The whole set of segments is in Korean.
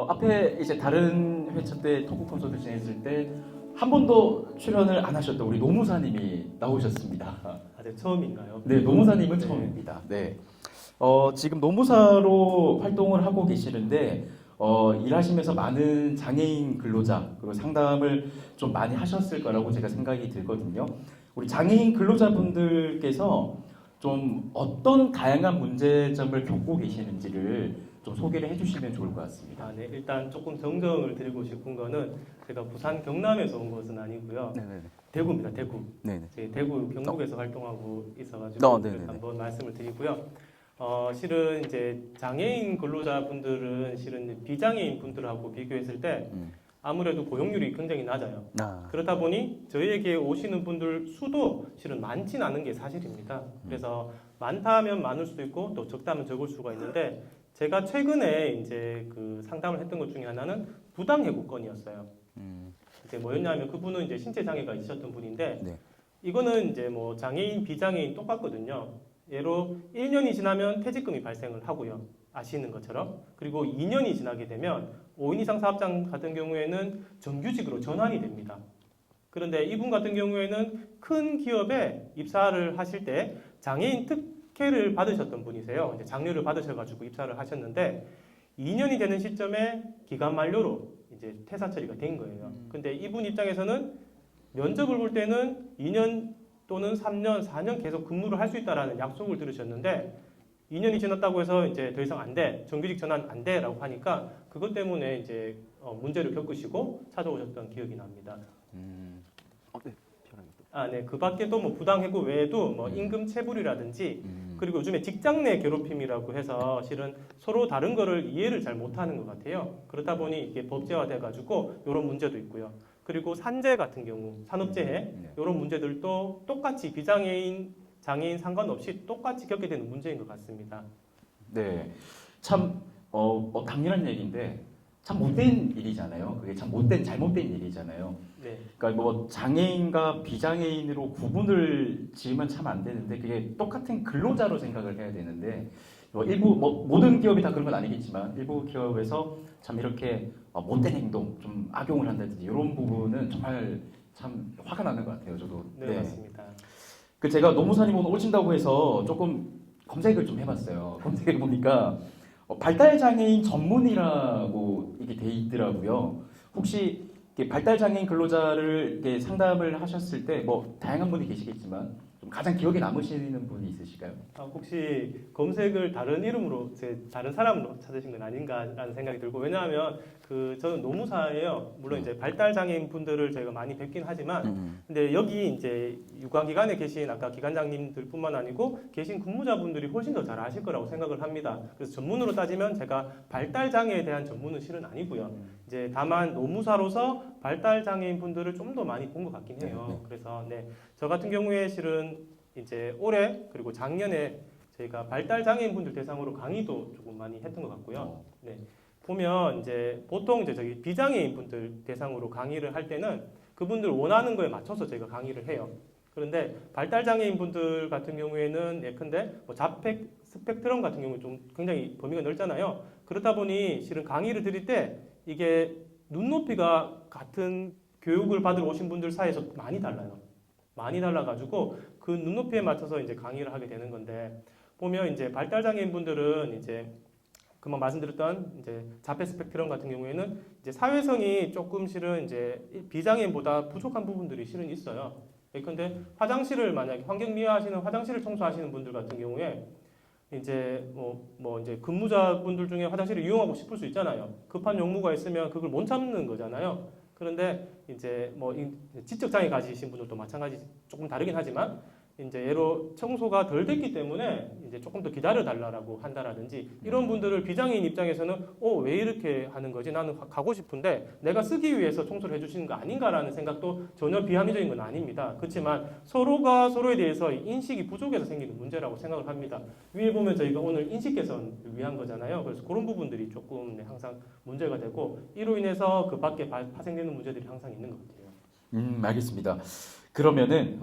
앞에 이제 다른 회차 때 토크 콘서트 진행했을 때 한 번도 출연을 안 하셨던 우리 노무사님이 나오셨습니다. 아, 네, 처음인가요? 네, 노무사님은 네. 처음입니다. 네. 지금 노무사로 활동을 하고 계시는데 일하시면서 많은 장애인 근로자 그리고 상담을 좀 많이 하셨을 거라고 제가 생각이 들거든요. 우리 장애인 근로자분들께서 좀 어떤 다양한 문제점을 겪고 계시는지를 좀 소개를 해주시면 좋을 것 같습니다. 아, 네, 일단 조금 정정을 드리고 싶은 거는 제가 부산 경남에서 온 것은 아니고요. 네네네. 대구입니다, 대구. 네네. 제 대구 경북에서 활동하고 있어가지고 네네네. 한번 말씀을 드리고요. 실은 이제 장애인 근로자분들은 실은 비장애인 분들하고 비교했을 때 아무래도 고용률이 굉장히 낮아요. 그렇다 보니 저희에게 오시는 분들 수도 실은 많진 않은 게 사실입니다. 그래서 많다면 많을 수도 있고 또 적다면 적을 수가 있는데 제가 최근에 이제 그 상담을 했던 것 중에 하나는 부당해고 건이었어요. 이제 뭐였냐면 그분은 이제 신체 장애가 있으셨던 분인데 네. 이거는 이제 뭐 장애인 비장애인 똑같거든요. 예로 1년이 지나면 퇴직금이 발생을 하고요. 아시는 것처럼. 그리고 2년이 지나게 되면 5인 이상 사업장 같은 경우에는 정규직으로 전환이 됩니다. 그런데 이분 같은 경우에는 큰 기업에 입사를 하실 때 장애인 특혜를 받으셨던 분이세요. 이제 장려를 받으셔가지고 입사를 하셨는데 2년이 되는 시점에 기간 만료로 이제 퇴사 처리가 된 거예요. 근데 이분 입장에서는 면접을 볼 때는 2년 또는 3년, 4년 계속 근무를 할 수 있다라는 약속을 들으셨는데 2년이 지났다고 해서 이제 더 이상 안 돼, 정규직 전환 안 돼라고 하니까 그것 때문에 이제 문제를 겪으시고 찾아오셨던 기억이 납니다. 네, 편합니다. 아, 네. 그 밖에도 뭐 부당해고 외에도 뭐 임금 체불이라든지 그리고 요즘에 직장 내 괴롭힘이라고 해서 실은 서로 다른 거를 이해를 잘 못하는 것 같아요. 그렇다 보니 이게 법제화돼 가지고 이런 문제도 있고요. 그리고 산재 같은 경우, 산업재해 이런 문제들도 똑같이 비장애인, 장애인 상관없이 똑같이 겪게 되는 문제인 것 같습니다. 네, 참 당연한 얘기인데 참 못된 일이잖아요. 그게 참 잘못된 일이잖아요. 네. 그러니까 뭐 장애인과 비장애인으로 구분을 지으면 참 안 되는데 그게 똑같은 근로자로 생각을 해야 되는데 일부 모든 기업이 다 그런 건 아니겠지만 일부 기업에서 참 이렇게 못된 행동 좀 악용을 한다든지 이런 부분은 정말 참 화가 나는 것 같아요. 저도. 네, 맞습니다. 그 제가 노무사님 오늘 오신다고 해서 조금 검색을 좀 해봤어요. 검색해 보니까 발달 장애인 전문이라고 이게 돼 있더라고요. 혹시 이렇게 발달 장애인 근로자를 이렇게 상담을 하셨을 때 뭐 다양한 분이 계시겠지만 좀 가장 기억에 남으시는 분이 있으실까요? 혹시 검색을 다른 이름으로, 다른 사람으로 찾으신 건 아닌가라는 생각이 들고, 왜냐하면 저는 노무사예요. 물론 이제 발달 장애인 분들을 제가 많이 뵙긴 하지만, 근데 여기 이제 유관기관에 계신 아까 기관장님들뿐만 아니고 계신 근무자분들이 훨씬 더 잘 아실 거라고 생각을 합니다. 그래서 전문으로 따지면 제가 발달 장애에 대한 전문은 실은 아니고요. 이제 다만 노무사로서 발달 장애인 분들을 좀 더 많이 본 것 같긴 해요. 그래서 네, 저 같은 경우에 실은 이제 올해 그리고 작년에 저희가 발달 장애인 분들 대상으로 강의도 조금 많이 했던 것 같고요. 네, 보면 이제 보통 이제 저기 비장애인 분들 대상으로 강의를 할 때는 그분들 원하는 거에 맞춰서 저희가 강의를 해요. 그런데 발달 장애인 분들 같은 경우에는 예컨대 뭐 자폐 스펙트럼 같은 경우 좀 굉장히 범위가 넓잖아요. 그렇다 보니 실은 강의를 드릴 때 이게 눈높이가 같은 교육을 받으러 오신 분들 사이에서 많이 달라요. 많이 달라가지고 그 눈높이에 맞춰서 이제 강의를 하게 되는 건데 보면 이제 발달 장애인 분들은 이제 금방 말씀드렸던 이제 자폐 스펙트럼 같은 경우에는 이제 사회성이 조금 실은 이제 비장애인보다 부족한 부분들이 실은 있어요. 예컨대 화장실을 만약에 환경 미화하시는 화장실을 청소하시는 분들 같은 경우에 이제 뭐 이제 근무자분들 중에 화장실을 이용하고 싶을 수 있잖아요. 급한 용무가 있으면 그걸 못 참는 거잖아요. 그런데 이제 뭐 지적 장애 가지신 분들도 마찬가지 조금 다르긴 하지만 이제 예로 청소가 덜 됐기 때문에 이제 조금 더 기다려 달라고 한다라든지 이런 분들을 비장애인 입장에서는 왜 이렇게 하는 거지? 나는 가고 싶은데 내가 쓰기 위해서 청소를 해주시는 거 아닌가라는 생각도 전혀 비합리적인 건 아닙니다. 그렇지만 서로가 서로에 대해서 인식이 부족해서 생기는 문제라고 생각을 합니다. 위에 보면 저희가 오늘 인식 개선을 위한 거잖아요. 그래서 그런 부분들이 조금 항상 문제가 되고 이로 인해서 그 밖에 파생되는 문제들이 항상 있는 것 같아요. 알겠습니다. 그러면은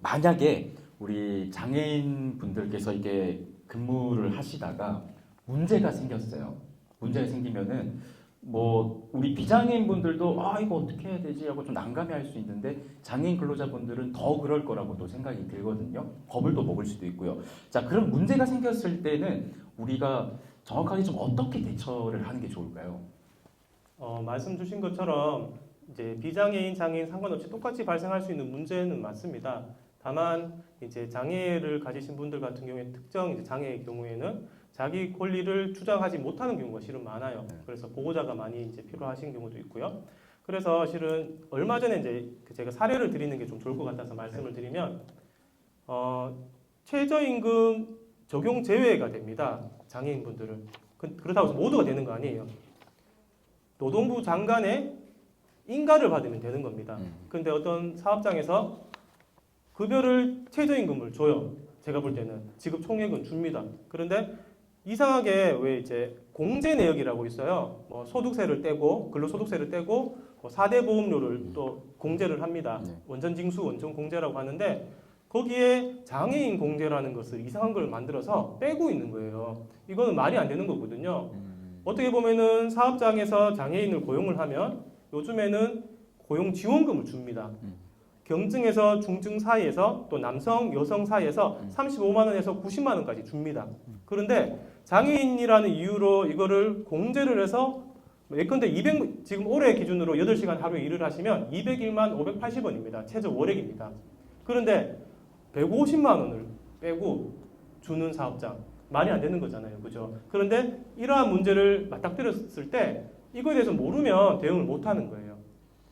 만약에 우리 장애인 분들께서 이게 근무를 하시다가 문제가 생겼어요. 문제가 생기면은 뭐 우리 비장애인 분들도 아 이거 어떻게 해야 되지 하고 좀 난감해할 수 있는데 장애인 근로자분들은 더 그럴 거라고 또 생각이 들거든요. 겁을 또 먹을 수도 있고요. 자, 그런 문제가 생겼을 때는 우리가 정확하게 좀 어떻게 대처를 하는 게 좋을까요? 말씀 주신 것처럼 이제 비장애인, 장애인 상관없이 똑같이 발생할 수 있는 문제는 맞습니다. 다만 이제 장애를 가지신 분들 같은 경우에 특정 이제 장애의 경우에는 자기 권리를 주장하지 못하는 경우가 실은 많아요. 그래서 보호자가 많이 이제 필요하신 경우도 있고요. 그래서 실은 얼마 전에 이제 제가 사례를 드리는 게 좀 좋을 것 같아서 말씀을 드리면 최저임금 적용 제외가 됩니다. 장애인분들은 그렇다고 해서 모두가 되는 거 아니에요. 노동부 장관의 인가를 받으면 되는 겁니다. 근데 어떤 사업장에서 급여를 최저임금을 줘요. 제가 볼 때는 지급 총액은 줍니다. 그런데 이상하게 왜 이제 공제 내역이라고 있어요. 뭐 소득세를 떼고 근로소득세를 떼고 뭐 4대 보험료를 또 공제를 합니다. 원전 징수, 원전 공제라고 하는데 거기에 장애인 공제라는 것을 이상한 걸 만들어서 빼고 있는 거예요. 이거는 말이 안 되는 거거든요. 어떻게 보면은 사업장에서 장애인을 고용을 하면 요즘에는 고용 지원금을 줍니다. 경증에서 중증 사이에서 또 남성, 여성 사이에서 35만 원에서 90만 원까지 줍니다. 그런데 장애인이라는 이유로 이거를 공제를 해서 예컨대 지금 올해 기준으로 8시간 하루에 일을 하시면 201만 580원입니다. 최저 월액입니다. 그런데 150만 원을 빼고 주는 사업장 말이 안 되는 거잖아요. 그죠? 그런데 이러한 문제를 맞닥뜨렸을 때 이거에 대해서 모르면 대응을 못 하는 거예요.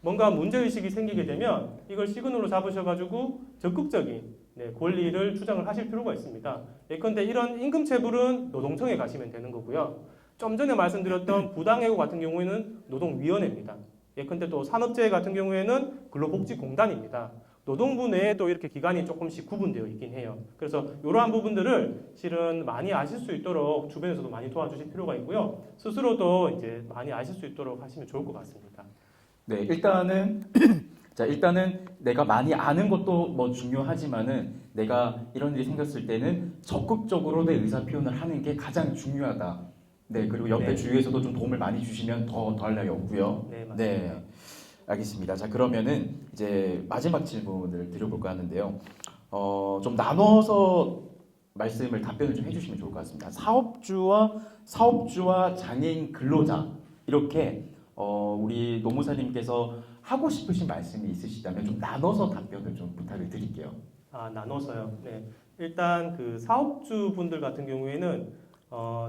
뭔가 문제의식이 생기게 되면 이걸 시그널로 잡으셔가지고 적극적인 권리를 주장을 하실 필요가 있습니다. 예컨대 이런 임금체불은 노동청에 가시면 되는 거고요. 좀 전에 말씀드렸던 부당해고 같은 경우에는 노동위원회입니다. 예컨대 또 산업재해 같은 경우에는 근로복지공단입니다. 노동부 내에도 이렇게 기관이 조금씩 구분되어 있긴 해요. 그래서 이러한 부분들을 실은 많이 아실 수 있도록 주변에서도 많이 도와주실 필요가 있고요. 스스로도 이제 많이 아실 수 있도록 하시면 좋을 것 같습니다. 네, 일단은 자, 일단은 내가 많이 아는 것도 뭐 중요하지만은 내가 이런 일이 생겼을 때는 적극적으로 내 의사 표현을 하는 게 가장 중요하다. 네, 그리고 옆에 네. 주위에서도 좀 도움을 많이 주시면 더할 나위 없고요. 네, 맞습니다. 네, 알겠습니다. 자, 그러면은 이제 마지막 질문을 드려볼까 하는데요. 좀 나눠서 답변을 좀 해주시면 좋을 것 같습니다. 사업주와 장애인 근로자 이렇게 우리 노무사님께서 하고 싶으신 말씀이 있으시다면 좀 나눠서 답변을 좀 부탁을 드릴게요. 나눠서요. 네. 일단 그 사업주 분들 같은 경우에는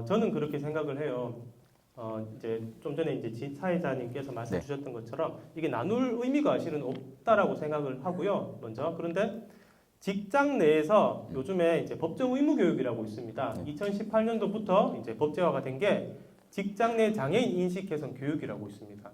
저는 그렇게 생각을 해요. 이제 좀 전에 이제 사회자님께서 말씀 네. 주셨던 것처럼 이게 나눌 의미가 실은 없다라고 생각을 하고요. 먼저 그런데 직장 내에서 요즘에 이제 법정 의무 교육이라고 있습니다. 2018년도부터 이제 법제화가 된 게 직장 내 장애인 인식 개선 교육이라고 있습니다.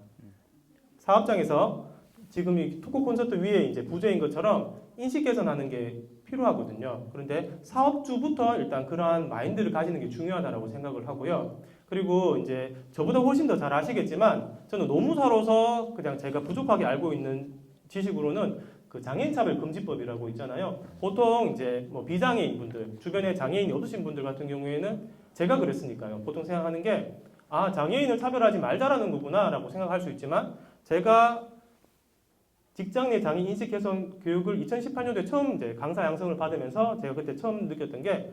사업장에서 지금 이 토크 콘서트 위에 이제 부제인 것처럼 인식 개선하는 게 필요하거든요. 그런데 사업주부터 일단 그러한 마인드를 가지는 게 중요하다고 생각을 하고요. 그리고 이제 저보다 훨씬 더 잘 아시겠지만 저는 노무사로서 그냥 제가 부족하게 알고 있는 지식으로는 그 장애인 차별 금지법이라고 있잖아요. 보통 이제 뭐 비장애인 분들, 주변에 장애인이 없으신 분들 같은 경우에는 제가 그랬으니까요. 보통 생각하는 게 장애인을 차별하지 말자라는 거구나라고 생각할 수 있지만 제가 직장 내 장애인 인식 개선 교육을 2018년도에 처음 이제 강사 양성을 받으면서 제가 그때 처음 느꼈던 게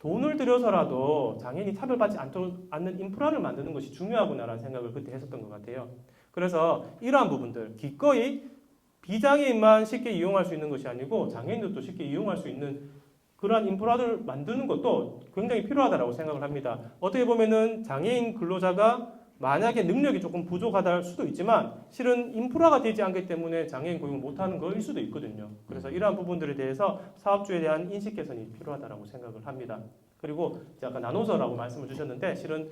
돈을 들여서라도 장애인이 차별받지 않는 인프라를 만드는 것이 중요하구나라는 생각을 그때 했었던 것 같아요. 그래서 이러한 부분들 기꺼이 비장애인만 쉽게 이용할 수 있는 것이 아니고 장애인들도 쉽게 이용할 수 있는 그러한 인프라를 만드는 것도 굉장히 필요하다고 생각을 합니다. 어떻게 보면은 장애인 근로자가 만약에 능력이 조금 부족하다 수도 있지만 실은 인프라가 되지 않기 때문에 장애인 고용을 못하는 거일 수도 있거든요. 그래서 이러한 부분들에 대해서 사업주에 대한 인식 개선이 필요하다고 생각을 합니다. 그리고 아까 나눠서라고 말씀을 주셨는데 실은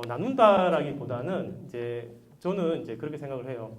나눈다라기보다는 이제 저는 이제 그렇게 생각을 해요.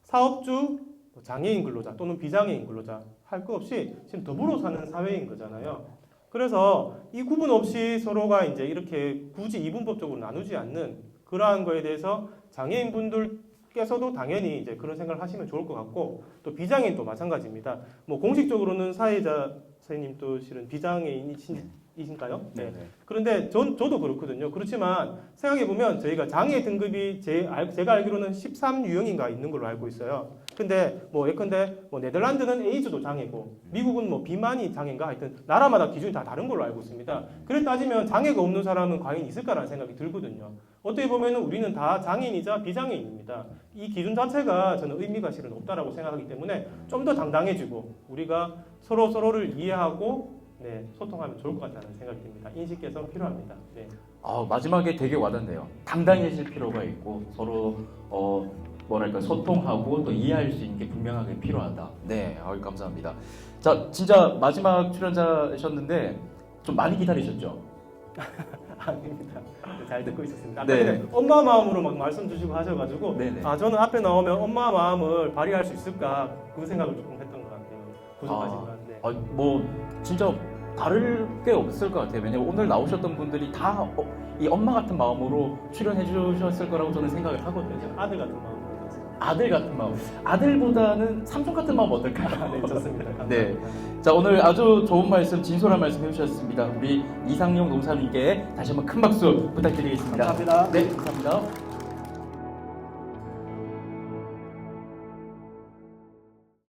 사업주, 장애인 근로자 또는 비장애인 근로자 할 거 없이 지금 더불어 사는 사회인 거잖아요. 그래서 이 구분 없이 서로가 이제 이렇게 굳이 이분법적으로 나누지 않는 그러한 거에 대해서 장애인 분들께서도 당연히 이제 그런 생각을 하시면 좋을 것 같고 또 비장애인도 마찬가지입니다. 뭐 공식적으로는 사회자 선생님도 실은 비장애인이신 이신가요? 네. 그런데 저도 그렇거든요. 그렇지만 생각해 보면 저희가 장애 등급이 제가 알기로는 13유형인가 있는 걸로 알고 있어요. 근데 뭐 예컨대 뭐 네덜란드는 에이즈도 장애고 미국은 뭐 비만이 장애인가 하여튼 나라마다 기준이 다 다른 걸로 알고 있습니다. 그래 따지면 장애가 없는 사람은 과연 있을까라는 생각이 들거든요. 어떻게 보면 우리는 다 장애인이자 비장애인입니다. 이 기준 자체가 저는 의미가 실은 없다라고 생각하기 때문에 좀 더 당당해지고 우리가 서로를 이해하고 네, 소통하면 좋을 것 같다는 생각이 듭니다. 인식 개선 필요합니다. 네. 마지막에 되게 와닿네요. 당당해질 필요가 있고 서로 뭐랄까 소통하고 또 이해할 수 있는 게 분명하게 필요하다. 네, 감사합니다. 자, 진짜 마지막 출연자셨는데 좀 많이 기다리셨죠? 아닙니다. 네, 잘 듣고 있었습니다. 아까 네. 전에 엄마 마음으로 막 말씀 주시고 하셔가지고 네네. 저는 앞에 나오면 엄마 마음을 발휘할 수 있을까 그 생각을 조금 했던 것 같아요. 부족하지만. 네. 뭐 진짜 다를 게 없을 것 같아요. 왜냐면 오늘 나오셨던 분들이 다 이 엄마 같은 마음으로 출연해 주셨을 거라고 저는 생각을 하거든요. 아들 같은 마음으로 했어요. 아들 같은 마음. 아들보다는 삼촌 같은 마음 어떨까요? 네, 좋습니다. 감사합니다. 네. 자, 오늘 아주 좋은 말씀, 진솔한 말씀 해주셨습니다. 우리 이상용 농사님께 다시 한번 큰 박수 부탁드리겠습니다. 감사합니다. 네, 감사합니다.